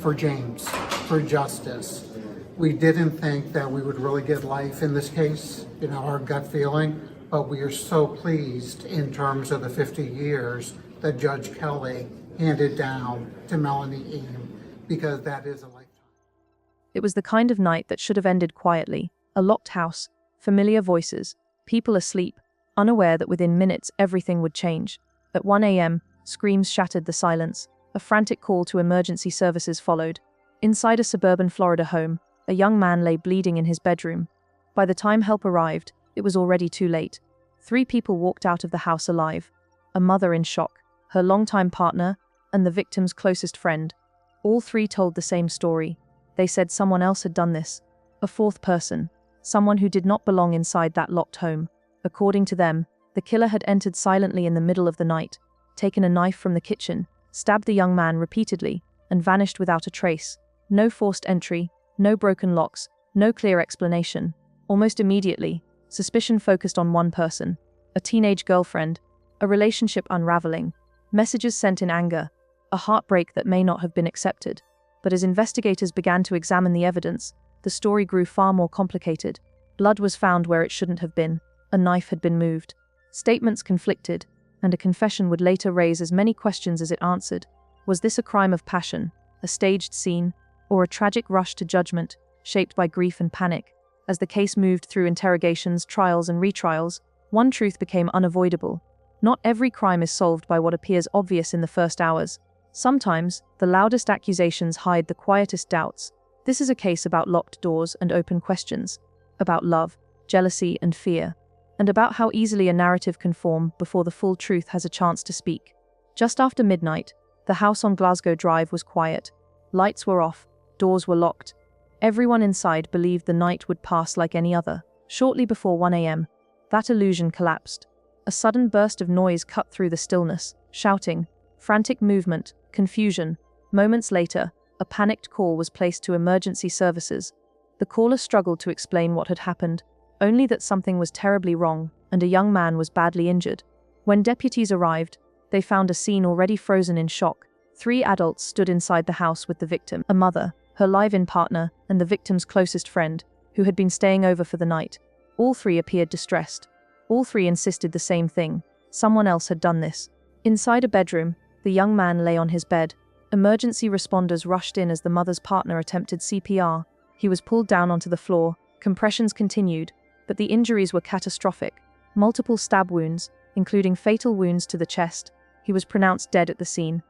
for James, for justice. We didn't think that we would really get life in this case, our gut feeling, but we are so pleased in terms of the 50 years that Judge Kelly handed down to Melanie Eam, because that is a lifetime. It was the kind of night that should have ended quietly. A locked house, familiar voices, people asleep, unaware that within minutes everything would change. At 1 a.m., screams shattered the silence. A frantic call to emergency services followed. Inside a suburban Florida home, a young man lay bleeding in his bedroom. By the time help arrived, it was already too late. 3 people walked out of the house alive. A mother in shock, her longtime partner, and the victim's closest friend. All 3 told the same story. They said someone else had done this. A 4th person. Someone who did not belong inside that locked home. According to them, the killer had entered silently in the middle of the night, taken a knife from the kitchen, stabbed the young man repeatedly, and vanished without a trace. No forced entry, no broken locks, no clear explanation. Almost immediately, suspicion focused on one person, a teenage girlfriend, a relationship unraveling, messages sent in anger, a heartbreak that may not have been accepted. But as investigators began to examine the evidence, the story grew far more complicated. Blood was found where it shouldn't have been, a knife had been moved. Statements conflicted, and a confession would later raise as many questions as it answered. Was this a crime of passion, a staged scene, or a tragic rush to judgment, shaped by grief and panic? As the case moved through interrogations, trials, and retrials, one truth became unavoidable. Not every crime is solved by what appears obvious in the first hours. Sometimes, the loudest accusations hide the quietest doubts. This is a case about locked doors and open questions, about love, jealousy, and fear, and about how easily a narrative can form before the full truth has a chance to speak. Just after midnight, the house on Glasgow Drive was quiet. Lights were off, doors were locked. Everyone inside believed the night would pass like any other. Shortly before 1 a.m., that illusion collapsed. A sudden burst of noise cut through the stillness, shouting, frantic movement, confusion. Moments later, a panicked call was placed to emergency services. The caller struggled to explain what had happened, only that something was terribly wrong, and a young man was badly injured. When deputies arrived, they found a scene already frozen in shock. 3 adults stood inside the house with the victim, a mother, her live-in partner, and the victim's closest friend, who had been staying over for the night. All 3 appeared distressed. All 3 insisted the same thing: someone else had done this. Inside a bedroom, the young man lay on his bed. Emergency responders rushed in as the mother's partner attempted CPR. He was pulled down onto the floor. Compressions continued, but the injuries were catastrophic. Multiple stab wounds, including fatal wounds to the chest. He was pronounced dead at the scene.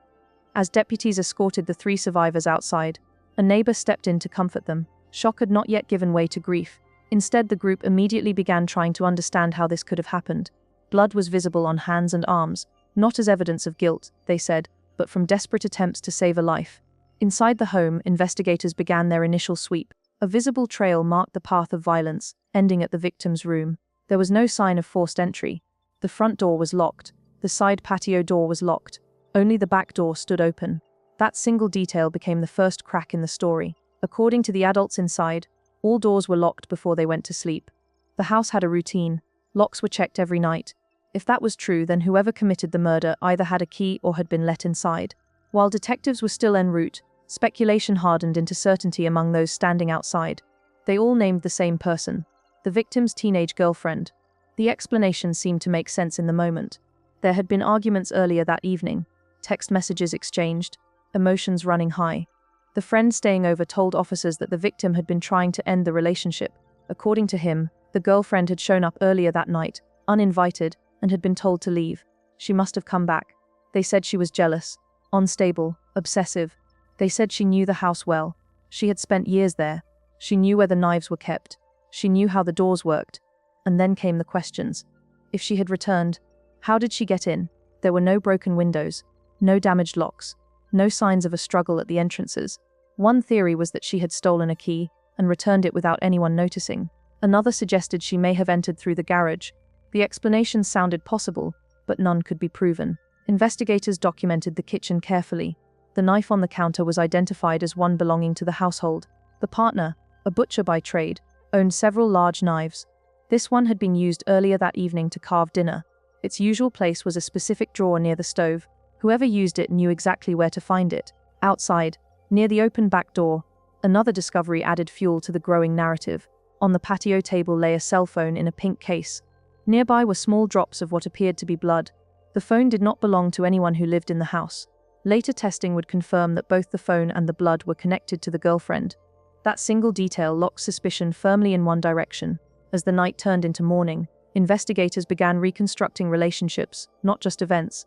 As deputies escorted the 3 survivors outside, a neighbor stepped in to comfort them. Shock had not yet given way to grief. Instead, the group immediately began trying to understand how this could have happened. Blood was visible on hands and arms, not as evidence of guilt, they said, but from desperate attempts to save a life. Inside the home, investigators began their initial sweep. A visible trail marked the path of violence, ending at the victim's room. There was no sign of forced entry. The front door was locked. The side patio door was locked. Only the back door stood open. That single detail became the first crack in the story. According to the adults inside, all doors were locked before they went to sleep. The house had a routine. Locks were checked every night. If that was true, then whoever committed the murder either had a key or had been let inside. While detectives were still en route, speculation hardened into certainty among those standing outside. They all named the same person, the victim's teenage girlfriend. The explanation seemed to make sense in the moment. There had been arguments earlier that evening, text messages exchanged, emotions running high. The friend staying over told officers that the victim had been trying to end the relationship. According to him, the girlfriend had shown up earlier that night, uninvited, and had been told to leave. She must have come back. They said she was jealous, unstable, obsessive. They said she knew the house well. She had spent years there. She knew where the knives were kept. She knew how the doors worked. And then came the questions. If she had returned, how did she get in? There were no broken windows, no damaged locks, no signs of a struggle at the entrances. One theory was that she had stolen a key and returned it without anyone noticing. Another suggested she may have entered through the garage. The explanations sounded possible, but none could be proven. Investigators documented the kitchen carefully. The knife on the counter was identified as one belonging to the household. The partner, a butcher by trade, owned several large knives. This one had been used earlier that evening to carve dinner. Its usual place was a specific drawer near the stove. Whoever used it knew exactly where to find it. Outside, Near the open back door, another discovery added fuel to the growing narrative. On the patio table lay a cell phone in a pink case. Nearby were small drops of what appeared to be blood. The phone did not belong to anyone who lived in the house. Later testing would confirm that both the phone and the blood were connected to the girlfriend. That single detail locked suspicion firmly in one direction. As the night turned into morning, investigators began reconstructing relationships, not just events.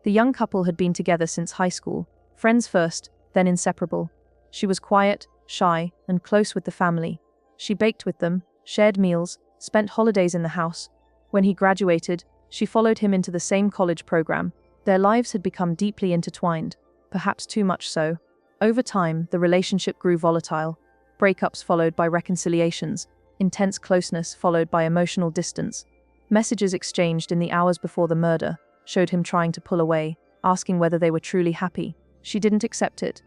The young couple had been together since high school, friends first, then inseparable. She was quiet, shy, and close with the family. She baked with them, shared meals, spent holidays in the house. When he graduated, she followed him into the same college program. Their lives had become deeply intertwined, perhaps too much so. Over time, the relationship grew volatile. Breakups followed by reconciliations, intense closeness followed by emotional distance. Messages exchanged in the hours before the murder showed him trying to pull away, asking whether they were truly happy. She didn't accept it.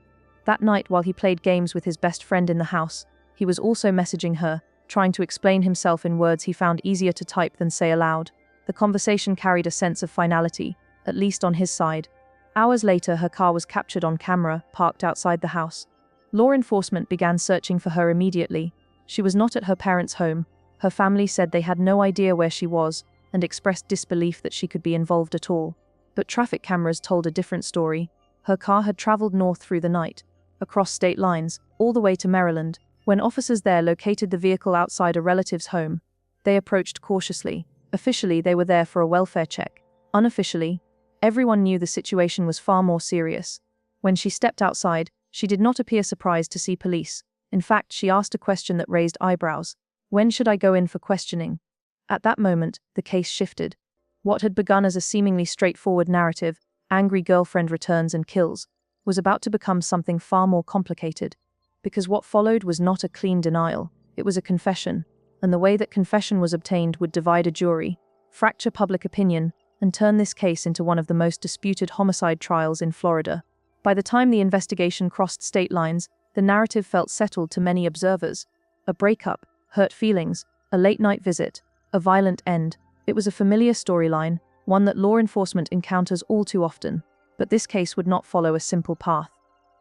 That night, while he played games with his best friend in the house, he was also messaging her, trying to explain himself in words he found easier to type than say aloud. The conversation carried a sense of finality, at least on his side. Hours later, her car was captured on camera, parked outside the house. Law enforcement began searching for her immediately. She was not at her parents' home. Her family said they had no idea where she was and expressed disbelief that she could be involved at all. But traffic cameras told a different story. Her car had traveled north through the night, across state lines, all the way to Maryland. When officers there located the vehicle outside a relative's home, they approached cautiously. Officially, they were there for a welfare check. Unofficially, everyone knew the situation was far more serious. When she stepped outside, she did not appear surprised to see police. In fact, she asked a question that raised eyebrows. When should I go in for questioning? At that moment, the case shifted. What had begun as a seemingly straightforward narrative, angry girlfriend returns and kills, was about to become something far more complicated. Because what followed was not a clean denial, it was a confession, and the way that confession was obtained would divide a jury, fracture public opinion, and turn this case into one of the most disputed homicide trials in Florida. By the time the investigation crossed state lines, the narrative felt settled to many observers. A breakup, hurt feelings, a late-night visit, a violent end. It was a familiar storyline, one that law enforcement encounters all too often. But this case would not follow a simple path.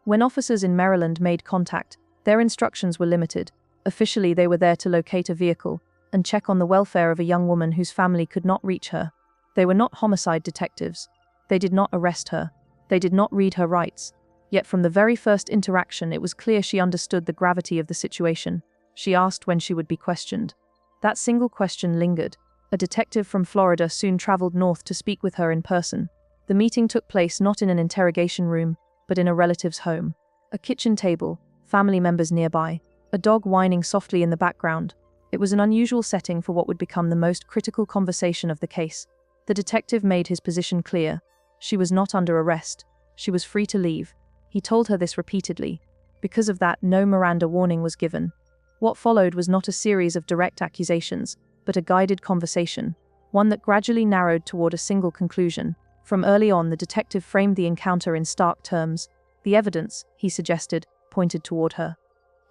When officers in Maryland made contact, their instructions were limited. Officially, they were there to locate a vehicle and check on the welfare of a young woman whose family could not reach her. They were not homicide detectives. They did not arrest her. They did not read her rights. Yet from the very first interaction, it was clear she understood the gravity of the situation. She asked when she would be questioned. That single question lingered. A detective from Florida soon traveled north to speak with her in person. The meeting took place not in an interrogation room, but in a relative's home. A kitchen table, family members nearby, a dog whining softly in the background. It was an unusual setting for what would become the most critical conversation of the case. The detective made his position clear. She was not under arrest. She was free to leave. He told her this repeatedly. Because of that, no Miranda warning was given. What followed was not a series of direct accusations, but a guided conversation, one that gradually narrowed toward a single conclusion. From early on, the detective framed the encounter in stark terms. The evidence, he suggested, pointed toward her.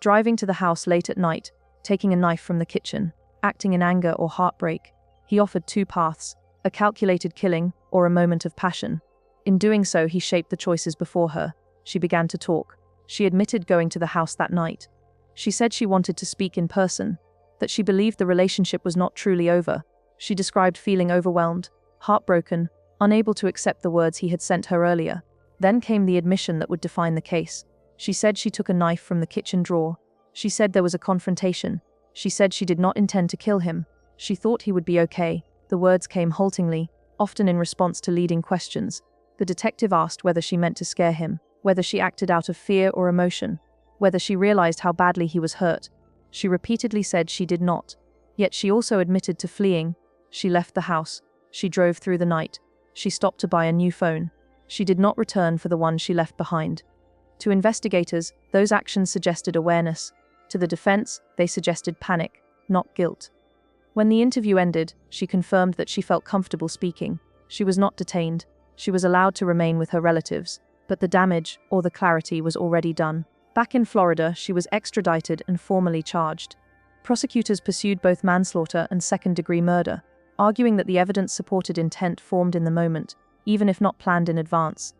Driving to the house late at night, taking a knife from the kitchen, acting in anger or heartbreak, he offered two paths, a calculated killing or a moment of passion. In doing so, he shaped the choices before her. She began to talk. She admitted going to the house that night. She said she wanted to speak in person, that she believed the relationship was not truly over. She described feeling overwhelmed, heartbroken, unable to accept the words he had sent her earlier. Then came the admission that would define the case. She said she took a knife from the kitchen drawer. She said there was a confrontation. She said she did not intend to kill him. She thought he would be okay. The words came haltingly, often in response to leading questions. The detective asked whether she meant to scare him, whether she acted out of fear or emotion, whether she realized how badly he was hurt. She repeatedly said she did not. Yet she also admitted to fleeing. She left the house. She drove through the night. She stopped to buy a new phone. She did not return for the one she left behind. To investigators, those actions suggested awareness. To the defense, they suggested panic, not guilt. When the interview ended, she confirmed that she felt comfortable speaking. She was not detained. She was allowed to remain with her relatives. But the damage, or the clarity, was already done. Back in Florida, she was extradited and formally charged. Prosecutors pursued both manslaughter and second-degree murder, arguing that the evidence supported intent formed in the moment, even if not planned in advance.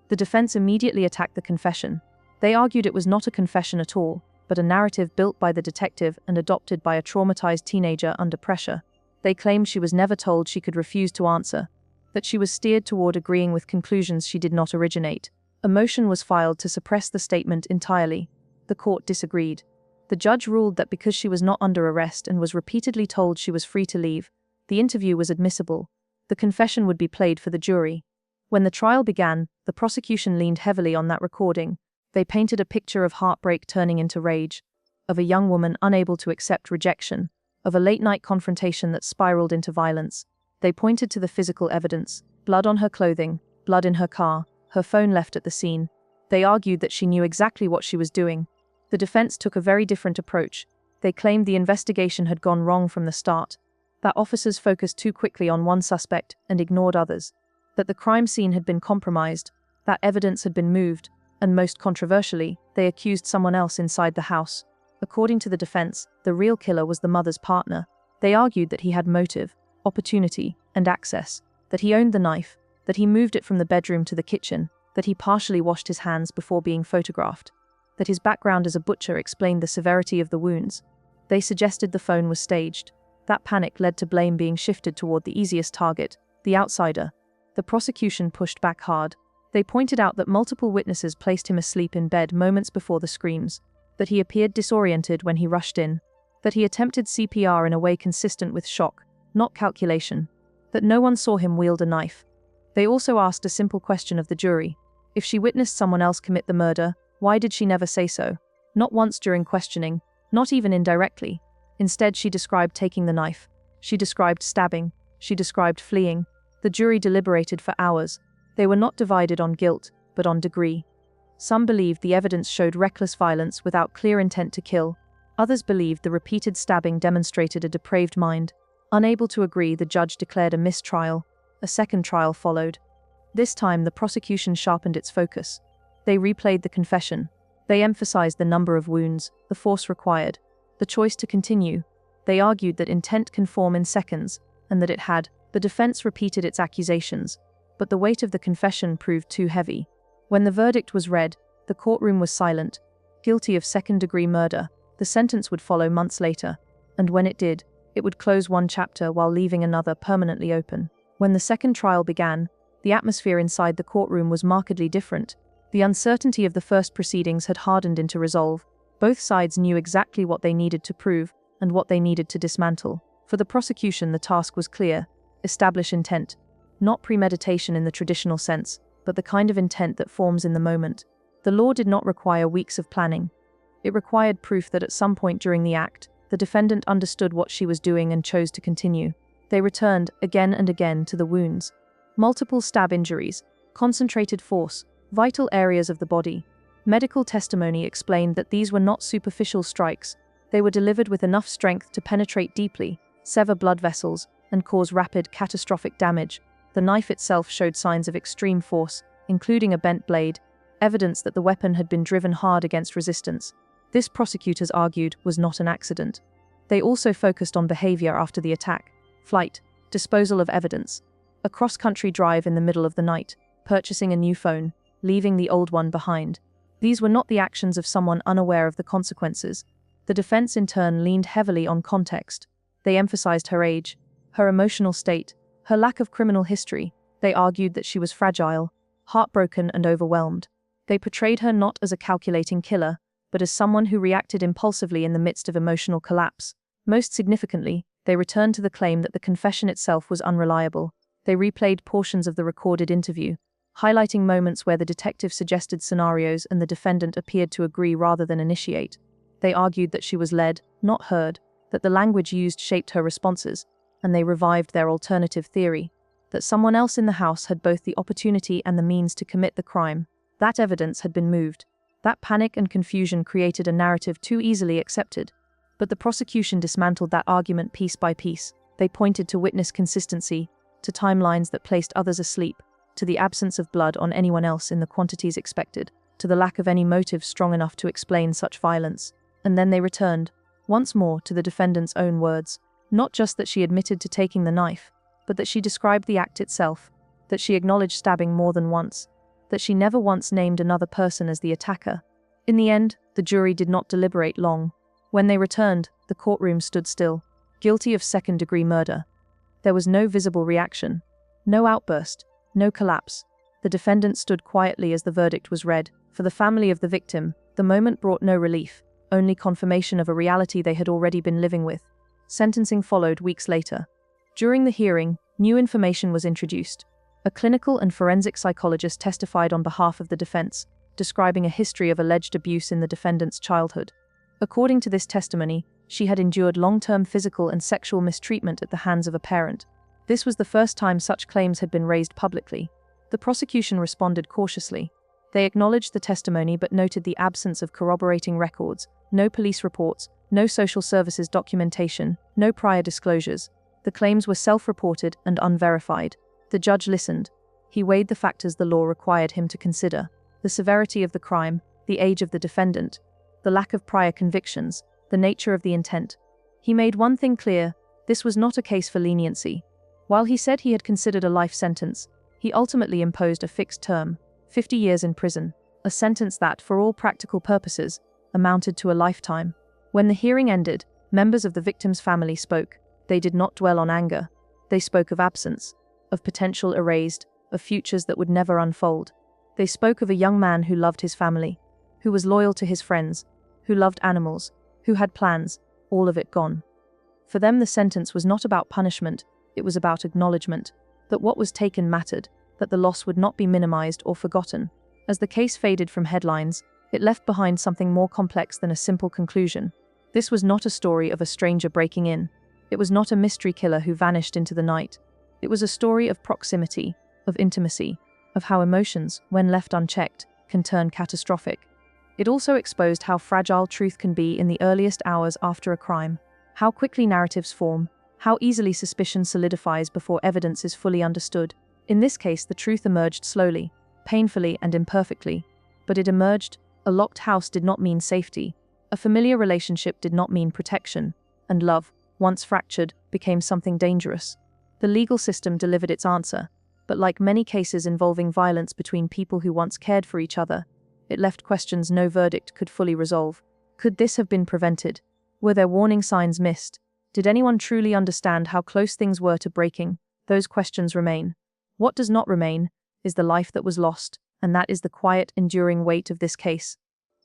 The defense immediately attacked the confession. They argued it was not a confession at all, but a narrative built by the detective and adopted by a traumatized teenager under pressure. They claimed she was never told she could refuse to answer, that she was steered toward agreeing with conclusions she did not originate. A motion was filed to suppress the statement entirely. The court disagreed. The judge ruled that because she was not under arrest and was repeatedly told she was free to leave, the interview was admissible. The confession would be played for the jury. When the trial began, the prosecution leaned heavily on that recording. They painted a picture of heartbreak turning into rage, of a young woman unable to accept rejection, of a late-night confrontation that spiraled into violence. They pointed to the physical evidence: blood on her clothing, blood in her car, her phone left at the scene. They argued that she knew exactly what she was doing. The defense took a very different approach. They claimed the investigation had gone wrong from the start, that officers focused too quickly on one suspect and ignored others, that the crime scene had been compromised, that evidence had been moved, and most controversially, they accused someone else inside the house. According to the defense, the real killer was the mother's partner. They argued that he had motive, opportunity, and access, that he owned the knife, that he moved it from the bedroom to the kitchen, that he partially washed his hands before being photographed, that his background as a butcher explained the severity of the wounds. They suggested the phone was staged. That panic led to blame being shifted toward the easiest target, the outsider. The prosecution pushed back hard. They pointed out that multiple witnesses placed him asleep in bed moments before the screams, that he appeared disoriented when he rushed in, that he attempted CPR in a way consistent with shock, not calculation, that no one saw him wield a knife. They also asked a simple question of the jury: if she witnessed someone else commit the murder, why did she never say so? Not once during questioning, not even indirectly. Instead, she described taking the knife. She described stabbing. She described fleeing. The jury deliberated for hours. They were not divided on guilt, but on degree. Some believed the evidence showed reckless violence without clear intent to kill. Others believed the repeated stabbing demonstrated a depraved mind. Unable to agree, the judge declared a mistrial. A second trial followed. This time, the prosecution sharpened its focus. They replayed the confession. They emphasized the number of wounds, the force required, the choice to continue. They argued that intent can form in seconds, and that it had. The defense repeated its accusations, but the weight of the confession proved too heavy. When the verdict was read, the courtroom was silent. Guilty of second-degree murder, the sentence would follow months later, and when it did, it would close one chapter while leaving another permanently open. When the second trial began, the atmosphere inside the courtroom was markedly different. The uncertainty of the first proceedings had hardened into resolve. Both sides knew exactly what they needed to prove and what they needed to dismantle. For the prosecution, the task was clear: establish intent. Not premeditation in the traditional sense, but the kind of intent that forms in the moment. The law did not require weeks of planning. It required proof that at some point during the act, the defendant understood what she was doing and chose to continue. They returned, again and again, to the wounds. Multiple stab injuries, concentrated force, vital areas of the body. Medical testimony explained that these were not superficial strikes. They were delivered with enough strength to penetrate deeply, sever blood vessels, and cause rapid, catastrophic damage. The knife itself showed signs of extreme force, including a bent blade, evidence that the weapon had been driven hard against resistance. This, prosecutors argued, was not an accident. They also focused on behavior after the attack: flight, disposal of evidence, a cross-country drive in the middle of the night, purchasing a new phone, leaving the old one behind. These were not the actions of someone unaware of the consequences. The defense in turn leaned heavily on context. They emphasized her age, her emotional state, her lack of criminal history. They argued that she was fragile, heartbroken, and overwhelmed. They portrayed her not as a calculating killer, but as someone who reacted impulsively in the midst of emotional collapse. Most significantly, they returned to the claim that the confession itself was unreliable. They replayed portions of the recorded interview, highlighting moments where the detective suggested scenarios and the defendant appeared to agree rather than initiate. They argued that she was led, not heard, that the language used shaped her responses, and they revived their alternative theory, that someone else in the house had both the opportunity and the means to commit the crime. That evidence had been moved. That panic and confusion created a narrative too easily accepted. But the prosecution dismantled that argument piece by piece. They pointed to witness consistency, to timelines that placed others asleep, to the absence of blood on anyone else in the quantities expected, to the lack of any motive strong enough to explain such violence. And then they returned, once more, to the defendant's own words. Not just that she admitted to taking the knife, but that she described the act itself, that she acknowledged stabbing more than once, that she never once named another person as the attacker. In the end, the jury did not deliberate long. When they returned, the courtroom stood still, guilty of second-degree murder. There was no visible reaction, no outburst, no collapse. The defendant stood quietly as the verdict was read. For the family of the victim, the moment brought no relief, only confirmation of a reality they had already been living with. Sentencing followed weeks later. During the hearing, new information was introduced. A clinical and forensic psychologist testified on behalf of the defense, describing a history of alleged abuse in the defendant's childhood. According to this testimony, she had endured long-term physical and sexual mistreatment at the hands of a parent. This was the first time such claims had been raised publicly. The prosecution responded cautiously. They acknowledged the testimony but noted the absence of corroborating records, no police reports, no social services documentation, no prior disclosures. The claims were self-reported and unverified. The judge listened. He weighed the factors the law required him to consider: the severity of the crime, the age of the defendant, the lack of prior convictions, the nature of the intent. He made one thing clear: this was not a case for leniency. While he said he had considered a life sentence, he ultimately imposed a fixed term, 50 years in prison, a sentence that, for all practical purposes, amounted to a lifetime. When the hearing ended, members of the victim's family spoke. They did not dwell on anger. They spoke of absence, of potential erased, of futures that would never unfold. They spoke of a young man who loved his family, who was loyal to his friends, who loved animals, who had plans, all of it gone. For them, the sentence was not about punishment, it was about acknowledgement, that what was taken mattered, that the loss would not be minimized or forgotten. As the case faded from headlines, it left behind something more complex than a simple conclusion. This was not a story of a stranger breaking in. It was not a mystery killer who vanished into the night. It was a story of proximity, of intimacy, of how emotions, when left unchecked, can turn catastrophic. It also exposed how fragile truth can be in the earliest hours after a crime, how quickly narratives form, how easily suspicion solidifies before evidence is fully understood. In this case, the truth emerged slowly, painfully and imperfectly, but it emerged. A locked house did not mean safety. A familiar relationship did not mean protection, and love, once fractured, became something dangerous. The legal system delivered its answer, but like many cases involving violence between people who once cared for each other, it left questions no verdict could fully resolve. Could this have been prevented? Were there warning signs missed? Did anyone truly understand how close things were to breaking? Those questions remain. What does not remain is the life that was lost, and that is the quiet, enduring weight of this case.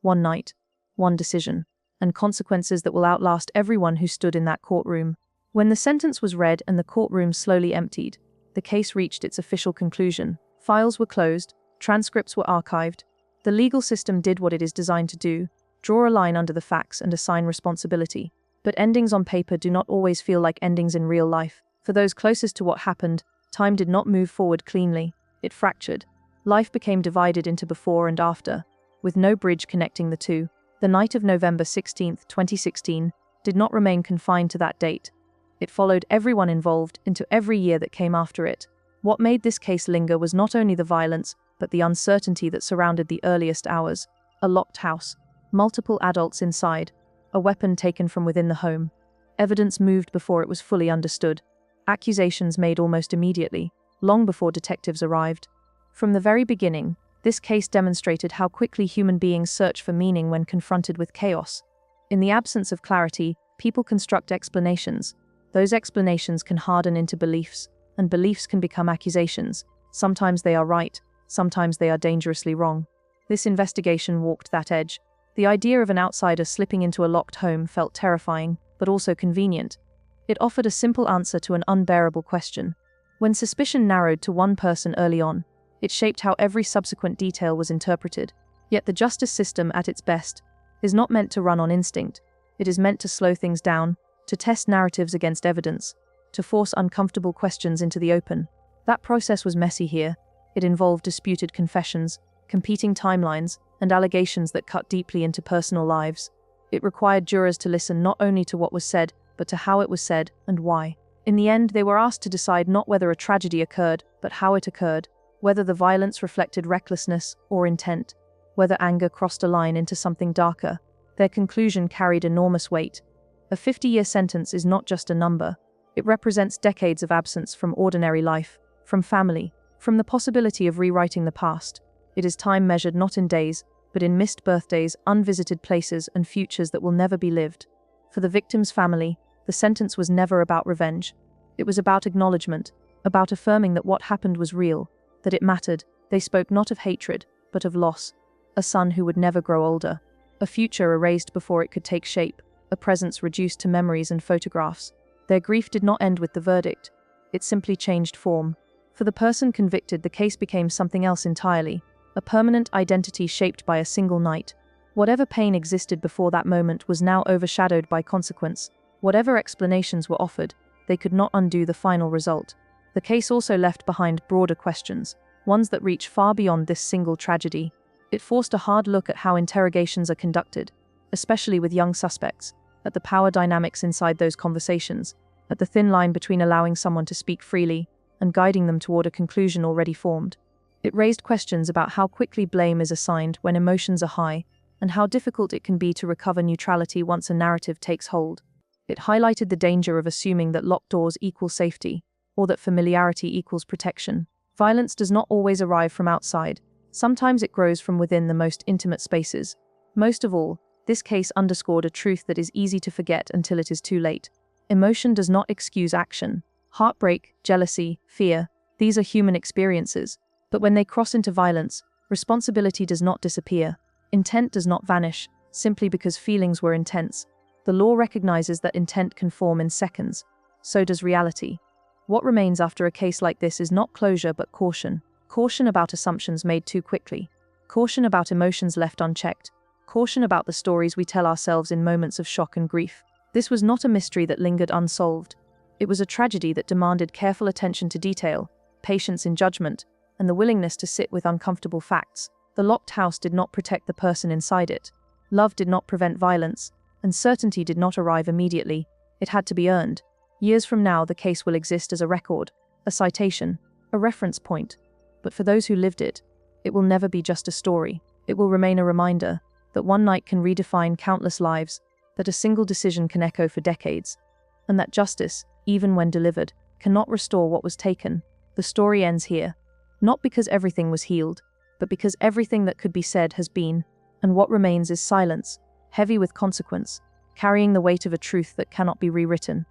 One night, one decision, and consequences that will outlast everyone who stood in that courtroom. When the sentence was read and the courtroom slowly emptied, the case reached its official conclusion. Files were closed, transcripts were archived. The legal system did what it is designed to do: draw a line under the facts and assign responsibility. But endings on paper do not always feel like endings in real life. For those closest to what happened, time did not move forward cleanly. It fractured. Life became divided into before and after, with no bridge connecting the two. The night of November 16, 2016, did not remain confined to that date. It followed everyone involved into every year that came after it. What made this case linger was not only the violence, but the uncertainty that surrounded the earliest hours. A locked house, multiple adults inside, a weapon taken from within the home. Evidence moved before it was fully understood. Accusations made almost immediately, long before detectives arrived. From the very beginning, this case demonstrated how quickly human beings search for meaning when confronted with chaos. In the absence of clarity, people construct explanations. Those explanations can harden into beliefs, and beliefs can become accusations. Sometimes they are right, sometimes they are dangerously wrong. This investigation walked that edge. The idea of an outsider slipping into a locked home felt terrifying, but also convenient. It offered a simple answer to an unbearable question. When suspicion narrowed to one person early on, it shaped how every subsequent detail was interpreted. Yet the justice system, at its best, is not meant to run on instinct. It is meant to slow things down, to test narratives against evidence, to force uncomfortable questions into the open. That process was messy here. It involved disputed confessions, competing timelines, and allegations that cut deeply into personal lives. It required jurors to listen not only to what was said, but to how it was said and why. In the end, they were asked to decide not whether a tragedy occurred, but how it occurred, whether the violence reflected recklessness or intent, whether anger crossed a line into something darker. Their conclusion carried enormous weight. A 50-year sentence is not just a number. It represents decades of absence from ordinary life, from family, from the possibility of rewriting the past. It is time measured not in days, but in missed birthdays, unvisited places, and futures that will never be lived. For the victim's family, the sentence was never about revenge. It was about acknowledgement, about affirming that what happened was real, that it mattered. They spoke not of hatred, but of loss. A son who would never grow older. A future erased before it could take shape. A presence reduced to memories and photographs. Their grief did not end with the verdict. It simply changed form. For the person convicted, the case became something else entirely. A permanent identity shaped by a single night. Whatever pain existed before that moment was now overshadowed by consequence. Whatever explanations were offered, they could not undo the final result. The case also left behind broader questions, ones that reach far beyond this single tragedy. It forced a hard look at how interrogations are conducted, especially with young suspects, at the power dynamics inside those conversations, at the thin line between allowing someone to speak freely and guiding them toward a conclusion already formed. It raised questions about how quickly blame is assigned when emotions are high, and how difficult it can be to recover neutrality once a narrative takes hold. It highlighted the danger of assuming that locked doors equal safety, or that familiarity equals protection. Violence does not always arrive from outside. Sometimes it grows from within the most intimate spaces. Most of all, this case underscored a truth that is easy to forget until it is too late. Emotion does not excuse action. Heartbreak, jealousy, fear, these are human experiences. But when they cross into violence, responsibility does not disappear. Intent does not vanish, simply because feelings were intense. The law recognizes that intent can form in seconds. So does reality. What remains after a case like this is not closure but caution. Caution about assumptions made too quickly. Caution about emotions left unchecked. Caution about the stories we tell ourselves in moments of shock and grief. This was not a mystery that lingered unsolved. It was a tragedy that demanded careful attention to detail, patience in judgment, and the willingness to sit with uncomfortable facts. The locked house did not protect the person inside it. Love did not prevent violence, and certainty did not arrive immediately. It had to be earned. Years from now, the case will exist as a record, a citation, a reference point. But for those who lived it, it will never be just a story. It will remain a reminder that one night can redefine countless lives, that a single decision can echo for decades, and that justice, even when delivered, cannot restore what was taken. The story ends here, not because everything was healed, but because everything that could be said has been, and what remains is silence, heavy with consequence, carrying the weight of a truth that cannot be rewritten.